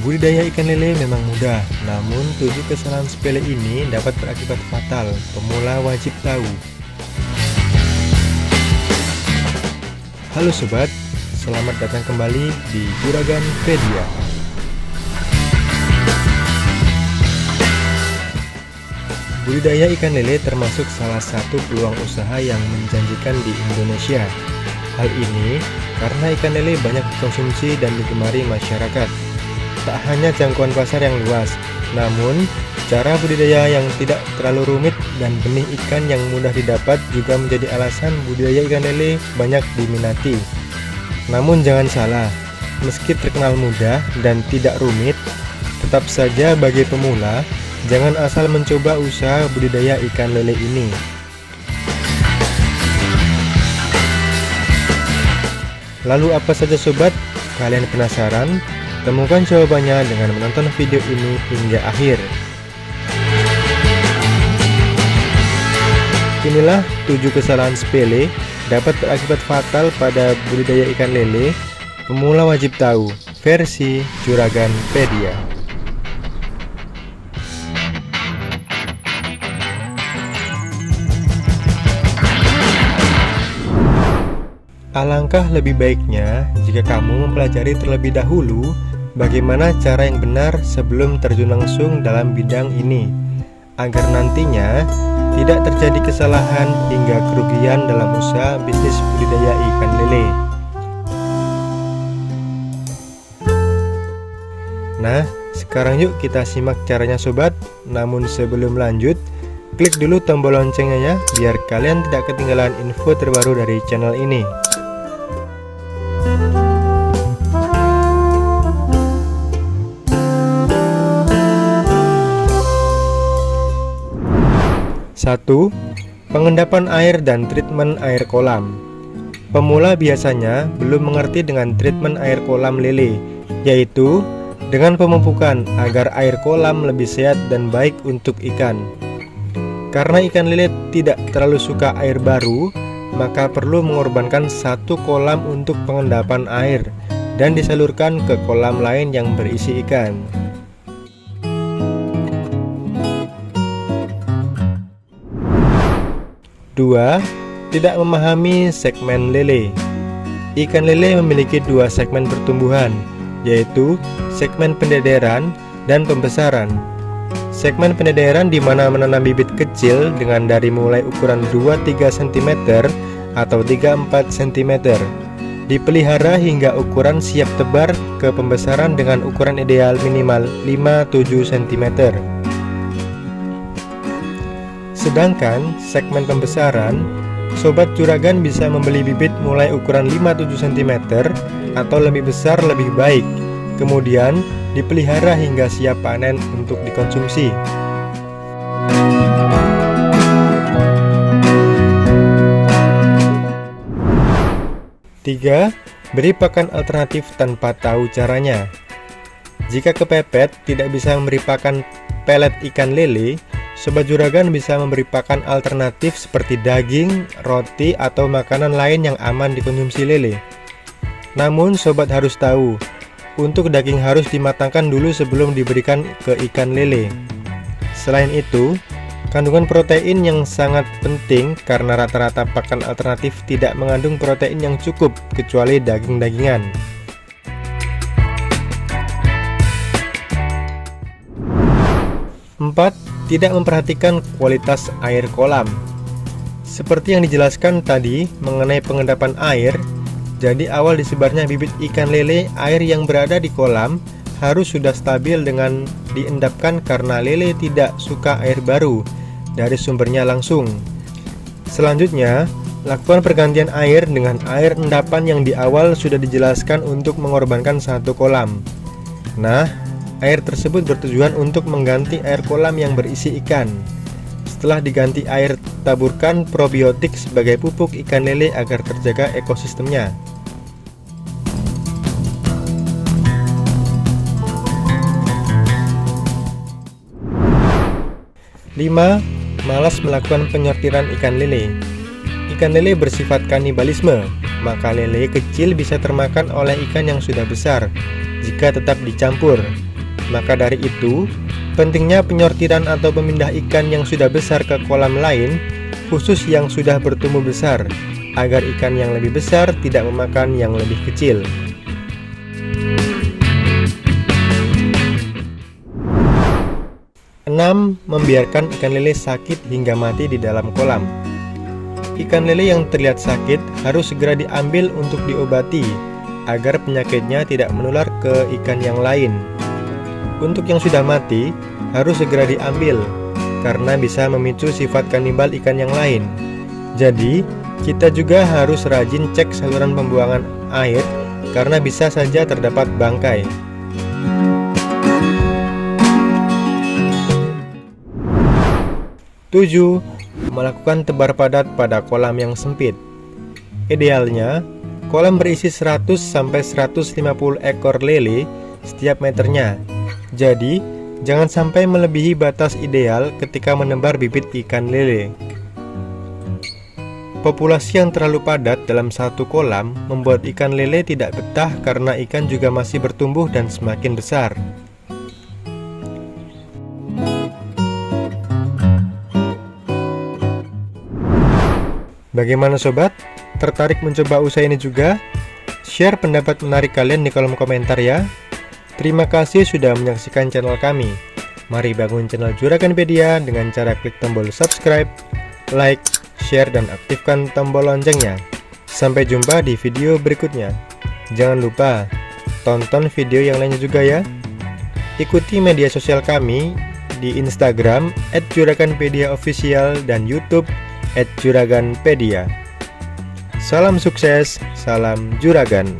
Budidaya ikan lele memang mudah, namun 7 kesalahan sepele ini dapat berakibat fatal. Pemula wajib tahu. Halo sobat, selamat datang kembali di Juraganpedia. Budidaya ikan lele termasuk salah satu peluang usaha yang menjanjikan di Indonesia. Hal ini karena ikan lele banyak dikonsumsi dan digemari masyarakat. Tak hanya jangkauan pasar yang luas, namun cara budidaya yang tidak terlalu rumit dan benih ikan yang mudah didapat juga menjadi alasan budidaya ikan lele banyak diminati. Namun jangan salah, meski terkenal mudah dan tidak rumit, tetap saja bagi pemula, jangan asal mencoba usaha budidaya ikan lele ini. Lalu apa saja sobat? Kalian penasaran? Temukan jawabannya dengan menonton video ini hingga akhir. Inilah 7 kesalahan sepele dapat berakibat fatal pada budidaya ikan lele. Pemula wajib tahu, versi Juraganpedia. Alangkah lebih baiknya jika kamu mempelajari terlebih dahulu bagaimana cara yang benar sebelum terjun langsung dalam bidang ini, agar nantinya tidak terjadi kesalahan hingga kerugian dalam usaha bisnis budidaya ikan lele. Nah, sekarang yuk kita simak caranya sobat. Namun sebelum lanjut, klik dulu tombol loncengnya ya, biar kalian tidak ketinggalan info terbaru dari channel ini. 1. Pengendapan air dan treatment air kolam. Pemula biasanya belum mengerti dengan treatment air kolam lele, yaitu dengan pemupukan agar air kolam lebih sehat dan baik untuk ikan. Karena ikan lele tidak terlalu suka air baru, maka perlu mengorbankan satu kolam untuk pengendapan air dan disalurkan ke kolam lain yang berisi ikan. 2. Tidak memahami segmen lele. Ikan lele memiliki 2 segmen pertumbuhan, yaitu segmen pendederan dan pembesaran. Segmen pendederan di mana menanam bibit kecil dengan dari mulai ukuran 2-3 cm atau 3-4 cm, dipelihara hingga ukuran siap tebar ke pembesaran dengan ukuran ideal minimal 5-7 cm. Sedangkan segmen pembesaran, sobat juragan bisa membeli bibit mulai ukuran 5-7 cm atau lebih besar lebih baik, kemudian dipelihara hingga siap panen untuk dikonsumsi. 3. Beri pakan alternatif tanpa tahu caranya. Jika kepepet tidak bisa memberi pakan pelet ikan lele, sobat juragan bisa memberi pakan alternatif seperti daging, roti, atau makanan lain yang aman dikonsumsi lele. Namun sobat harus tahu, untuk daging harus dimatangkan dulu sebelum diberikan ke ikan lele. Selain itu, kandungan protein yang sangat penting karena rata-rata pakan alternatif tidak mengandung protein yang cukup kecuali daging-dagingan. 4. Tidak memperhatikan kualitas air kolam. Seperti yang dijelaskan tadi mengenai pengendapan air, jadi awal disebarnya bibit ikan lele, air yang berada di kolam harus sudah stabil dengan diendapkan karena lele tidak suka air baru dari sumbernya langsung. Selanjutnya, lakukan pergantian air dengan air endapan yang di awal sudah dijelaskan untuk mengorbankan satu kolam. Nah, air tersebut bertujuan untuk mengganti air kolam yang berisi ikan. Setelah diganti air, taburkan probiotik sebagai pupuk ikan lele agar terjaga ekosistemnya. 5. Malas melakukan penyortiran ikan lele. Ikan lele bersifat kanibalisme. maka lele kecil bisa termakan oleh ikan yang sudah besar jika tetap dicampur. Maka dari itu, pentingnya penyortiran atau pemindah ikan yang sudah besar ke kolam lain, khusus yang sudah bertumbuh besar, agar ikan yang lebih besar tidak memakan yang lebih kecil. 6. Membiarkan ikan lele sakit hingga mati di dalam kolam. Ikan lele yang terlihat sakit harus segera diambil untuk diobati, agar penyakitnya tidak menular ke ikan yang lain. Untuk yang sudah mati, harus segera diambil, karena bisa memicu sifat kanibal ikan yang lain. Jadi, kita juga harus rajin cek saluran pembuangan air, karena bisa saja terdapat bangkai. 7. Melakukan tebar padat pada kolam yang sempit. Idealnya, kolam berisi 100-150 ekor lele setiap meternya. Jadi, jangan sampai melebihi batas ideal ketika menebar bibit ikan lele. Populasi yang terlalu padat dalam satu kolam membuat ikan lele tidak betah karena ikan juga masih bertumbuh dan semakin besar. Bagaimana sobat? Tertarik mencoba usaha ini juga? Share pendapat menarik kalian di kolom komentar ya. Terima kasih sudah menyaksikan channel kami. Mari bangun channel Juraganpedia dengan cara klik tombol subscribe, like, share, dan aktifkan tombol loncengnya. Sampai jumpa di video berikutnya. Jangan lupa tonton video yang lainnya juga ya. Ikuti media sosial kami di Instagram @juraganpedia_official dan YouTube @juraganpedia. Salam sukses, salam juragan.